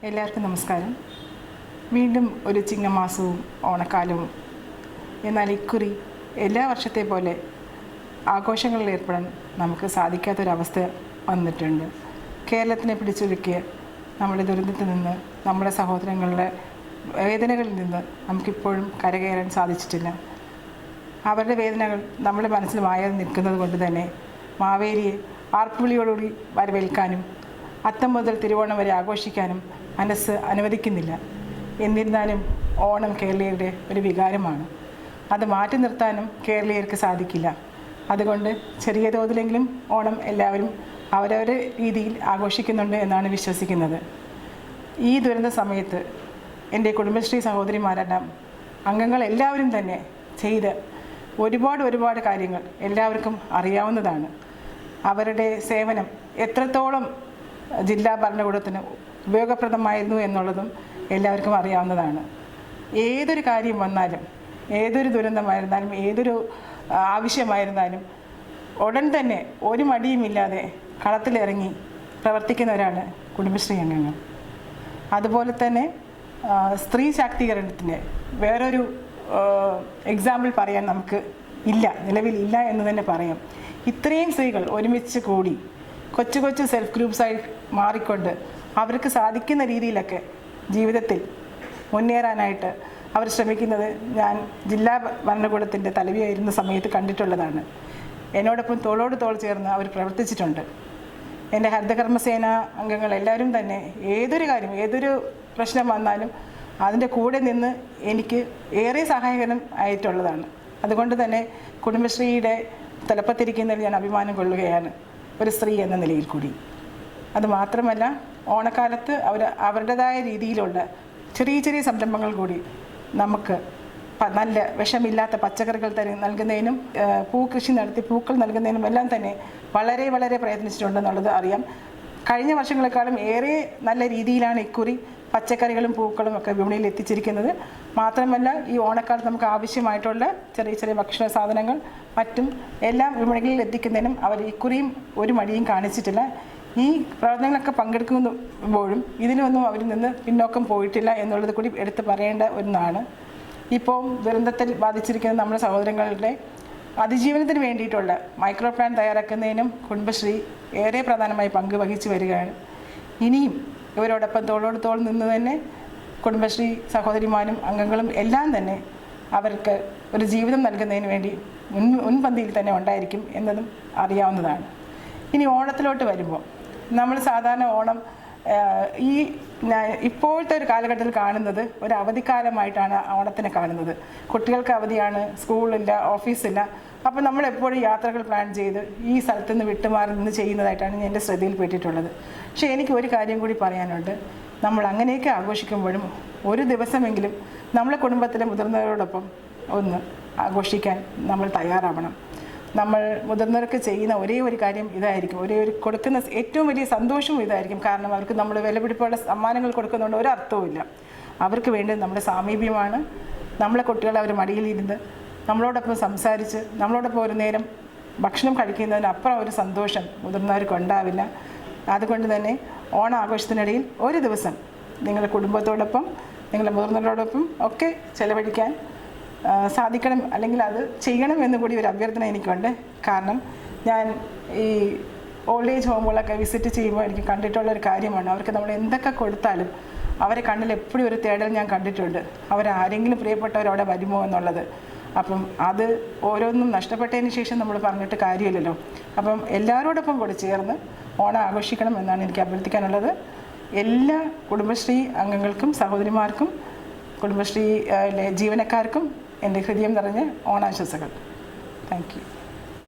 എല്ലാവർക്കും നമസ്കാരം. വീണ്ടും ഒരു ചിങ്ങമാസവും ഓണക്കാലവും. എന്നാൽ ഇക്കുറി എല്ലാ വർഷത്തെ പോലെ ആഘോഷങ്ങളിൽ ഏർപ്പെടാൻ നമുക്ക് സാധിക്കാത്തൊരവസ്ഥ വന്നിട്ടുണ്ട്. കേരളത്തിനെ പിടിച്ചുലുക്കിയ നമ്മുടെ ദുരന്തത്തിൽ നിന്ന്, നമ്മുടെ സഹോദരങ്ങളുടെ വേദനകളിൽ നിന്ന് നമുക്കിപ്പോഴും കരകയറാൻ സാധിച്ചിട്ടില്ല. അവരുടെ വേദനകൾ നമ്മുടെ മനസ്സിൽ മായാതെ നിൽക്കുന്നത് കൊണ്ട് തന്നെ മാവേലിയെ ആർപ്പുവിളിയോടുകൂടി വരവേൽക്കാനും അത്തം മുതൽ തിരുവോണം വരെ ആഘോഷിക്കാനും മനസ്സ് അനുവദിക്കുന്നില്ല. എന്നിരുന്നാലും ഓണം കേരളീയരുടെ ഒരു വികാരമാണ്. അത് മാറ്റി നിർത്താനും കേരളീയർക്ക് സാധിക്കില്ല. അതുകൊണ്ട് ചെറിയ തോതിലെങ്കിലും ഓണം എല്ലാവരും അവരവരുടെ രീതിയിൽ ആഘോഷിക്കുന്നുണ്ട് എന്നാണ് വിശ്വസിക്കുന്നത്. ഈ ദുരന്ത സമയത്ത് എൻ്റെ കുടുംബശ്രീ സഹോദരിമാരെല്ലാം അംഗങ്ങൾ എല്ലാവരും തന്നെ ചെയ്ത് ഒരുപാട് കാര്യങ്ങൾ എല്ലാവർക്കും അറിയാവുന്നതാണ്. അവരുടെ സേവനം എത്രത്തോളം ജില്ലാ ഭരണകൂടത്തിന് ഉപയോഗപ്രദമായിരുന്നു എന്നുള്ളതും എല്ലാവർക്കും അറിയാവുന്നതാണ്. ഏതൊരു കാര്യം വന്നാലും, ഏതൊരു ദുരന്തമായിരുന്നാലും, ഏതൊരു ആവശ്യമായിരുന്നാലും ഉടൻ തന്നെ ഒരു മടിയുമില്ലാതെ കളത്തിലിറങ്ങി പ്രവർത്തിക്കുന്നവരാണ് കുടുംബശ്രീ അംഗങ്ങൾ. അതുപോലെ തന്നെ സ്ത്രീ ശാക്തീകരണത്തിന് വേറൊരു എക്സാമ്പിൾ പറയാൻ നമുക്ക് നിലവിലില്ല എന്ന് തന്നെ പറയാം. ഇത്രയും സ്ത്രീകൾ ഒരുമിച്ച് കൂടി കൊച്ചു സെൽഫ് ഗ്രൂപ്പ്സായി മാറിക്കൊണ്ട് അവർക്ക് സാധിക്കുന്ന രീതിയിലൊക്കെ ജീവിതത്തിൽ മുന്നേറാനായിട്ട് അവർ ശ്രമിക്കുന്നത് ഞാൻ ജില്ലാ ഭരണകൂടത്തിൻ്റെ തലവിയായിരുന്ന സമയത്ത് കണ്ടിട്ടുള്ളതാണ്. എന്നോടൊപ്പം തോളോട് തോൾ ചേർന്ന് അവർ പ്രവർത്തിച്ചിട്ടുണ്ട്. എൻ്റെ ഹരിതകർമ്മസേന അംഗങ്ങൾ എല്ലാവരും തന്നെ ഏതൊരു കാര്യം, ഏതൊരു പ്രശ്നം വന്നാലും അതിൻ്റെ കൂടെ നിന്ന് എനിക്ക് ഏറെ സഹായകരം ആയിട്ടുള്ളതാണ്. അതുകൊണ്ട് തന്നെ കുടുംബശ്രീയുടെ തലപ്പത്തിരിക്കുന്നതിൽ ഞാൻ അഭിമാനം കൊള്ളുകയാണ്, ഒരു സ്ത്രീ എന്ന നിലയിൽ കൂടി. അതുമാത്രമല്ല, ഓണക്കാലത്ത് അവരുടേതായ രീതിയിലുള്ള ചെറിയ സംരംഭങ്ങൾ കൂടി നമുക്ക് നല്ല വിഷമില്ലാത്ത പച്ചക്കറികൾ നൽകുന്നതിനും പൂക്കൃഷി നടത്തി പൂക്കൾ നൽകുന്നതിനും എല്ലാം തന്നെ വളരെ പ്രയത്നിച്ചിട്ടുണ്ടെന്നുള്ളത് അറിയാം. കഴിഞ്ഞ വർഷങ്ങളെക്കാളും ഏറെ നല്ല രീതിയിലാണ് ഇക്കുറി പച്ചക്കറികളും പൂക്കളും ഒക്കെ വിപണിയിൽ എത്തിച്ചിരിക്കുന്നത്. മാത്രമല്ല, ഈ ഓണക്കാലത്ത് നമുക്ക് ആവശ്യമായിട്ടുള്ള ചെറിയ ഭക്ഷണ സാധനങ്ങൾ മറ്റും എല്ലാം വിപണികളിൽ എത്തിക്കുന്നതിനും അവർ ഇക്കുറിയും ഒരു മടിയും കാണിച്ചിട്ടില്ല. ഈ പ്രവർത്തനങ്ങളൊക്കെ പങ്കെടുക്കുമ്പോഴും ഇതിനൊന്നും അവരിൽ നിന്ന് പിന്നോക്കം പോയിട്ടില്ല എന്നുള്ളത് കൂടി എടുത്തു പറയേണ്ട ഒന്നാണ്. ഇപ്പോൾ ദുരന്തത്തിൽ ബാധിച്ചിരിക്കുന്ന നമ്മുടെ സഹോദരങ്ങളുടെ അതിജീവനത്തിന് വേണ്ടിയിട്ടുള്ള മൈക്രോ പ്ലാൻ തയ്യാറാക്കുന്നതിനും കുടുംബശ്രീ ഏറെ പ്രധാനമായി പങ്ക് വഹിച്ചു വരികയാണ്. ഇനിയും ഇവരോടൊപ്പം തോളോട് തോൾ നിന്ന് തന്നെ കുടുംബശ്രീ സഹോദരിമാരും അംഗങ്ങളും എല്ലാം തന്നെ അവർക്ക് ഒരു ജീവിതം നൽകുന്നതിന് വേണ്ടി മുൻപന്തിയിൽ തന്നെ ഉണ്ടായിരിക്കും എന്നതും അറിയാവുന്നതാണ്. ഇനി ഓണത്തിലോട്ട് വരുമ്പോൾ നമ്മൾ സാധാരണ ഓണം ഇപ്പോഴത്തെ ഒരു കാലഘട്ടത്തിൽ കാണുന്നത് ഒരു അവധിക്കാലമായിട്ടാണ് ഓണത്തിനെ കാണുന്നത്. കുട്ടികൾക്ക് അവധിയാണ്, സ്കൂളില്ല, ഓഫീസില്ല. അപ്പോൾ നമ്മൾ എപ്പോഴും യാത്രകൾ പ്ലാൻ ചെയ്ത് ഈ സ്ഥലത്ത് നിന്ന് വിട്ടുമാറി നിന്ന് ചെയ്യുന്നതായിട്ടാണ് എൻ്റെ ശ്രദ്ധയിൽപ്പെട്ടിട്ടുള്ളത്. പക്ഷേ എനിക്ക് ഒരു കാര്യം കൂടി പറയാനുണ്ട്. നമ്മൾ അങ്ങനെയൊക്കെ ആഘോഷിക്കുമ്പോഴും ഒരു ദിവസമെങ്കിലും നമ്മളെ കുടുംബത്തിലെ മുതിർന്നവരോടൊപ്പം ഒന്ന് ആഘോഷിക്കാൻ നമ്മൾ തയ്യാറാവണം. നമ്മൾ മുതിർന്നവർക്ക് ചെയ്യുന്ന ഒരേ ഒരു കാര്യം ഇതായിരിക്കും, കൊടുക്കുന്ന ഏറ്റവും വലിയ സന്തോഷവും ഇതായിരിക്കും. കാരണം അവർക്ക് നമ്മൾ വിലപിടിപ്പുള്ള സമ്മാനങ്ങൾ കൊടുക്കുന്നതുകൊണ്ട് ഒരർത്ഥവുമില്ല. അവർക്ക് വേണ്ടത് നമ്മുടെ സാമീപ്യമാണ്. നമ്മളെ കുട്ടികളെ അവർ മടിയിലിരുന്ന് നമ്മളോടൊപ്പം സംസാരിച്ച് നമ്മളോടൊപ്പം ഒരു നേരം ഭക്ഷണം കഴിക്കുന്നതിനപ്പുറം ഒരു സന്തോഷം മുതിർന്നവർക്ക് ഉണ്ടാവില്ല. അതുകൊണ്ട് തന്നെ ഓണാഘോഷത്തിനിടയിൽ ഒരു ദിവസം നിങ്ങളുടെ കുടുംബത്തോടൊപ്പം, നിങ്ങളുടെ മുതിർന്നവരോടൊപ്പം ഒക്കെ ചെലവഴിക്കാൻ സാധിക്കണം, അല്ലെങ്കിൽ അത് ചെയ്യണം എന്ന് കൂടി ഒരു അഭ്യർത്ഥന എനിക്കുണ്ട്. കാരണം ഞാൻ ഈ ഓൾഡ് ഏജ് ഹോമുകളൊക്കെ വിസിറ്റ് ചെയ്യുമ്പോൾ എനിക്ക് കണ്ടിട്ടുള്ളൊരു കാര്യമാണ്, അവർക്ക് നമ്മൾ എന്തൊക്കെ കൊടുത്താലും അവരെ കണ്ണിൽ എപ്പോഴും ഒരു തേടൽ ഞാൻ കണ്ടിട്ടുണ്ട്. അവരാരെങ്കിലും പ്രിയപ്പെട്ടവരവിടെ വരുമോ എന്നുള്ളത്. അപ്പം അത് ഓരോന്നും നഷ്ടപ്പെട്ടതിന് ശേഷം നമ്മൾ പറഞ്ഞിട്ട് കാര്യമില്ലല്ലോ. അപ്പം എല്ലാവരോടൊപ്പം കൂടി ചേർന്ന് ഓണം ആഘോഷിക്കണം എന്നാണ് എനിക്ക് അഭ്യർത്ഥിക്കാനുള്ളത്. എല്ലാ കുടുംബശ്രീ അംഗങ്ങൾക്കും സഹോദരിമാർക്കും കുടുംബശ്രീ ജീവനക്കാർക്കും എൻ്റെ ഹൃദയം നിറഞ്ഞ ഓണാശംസകൾ. Thank you.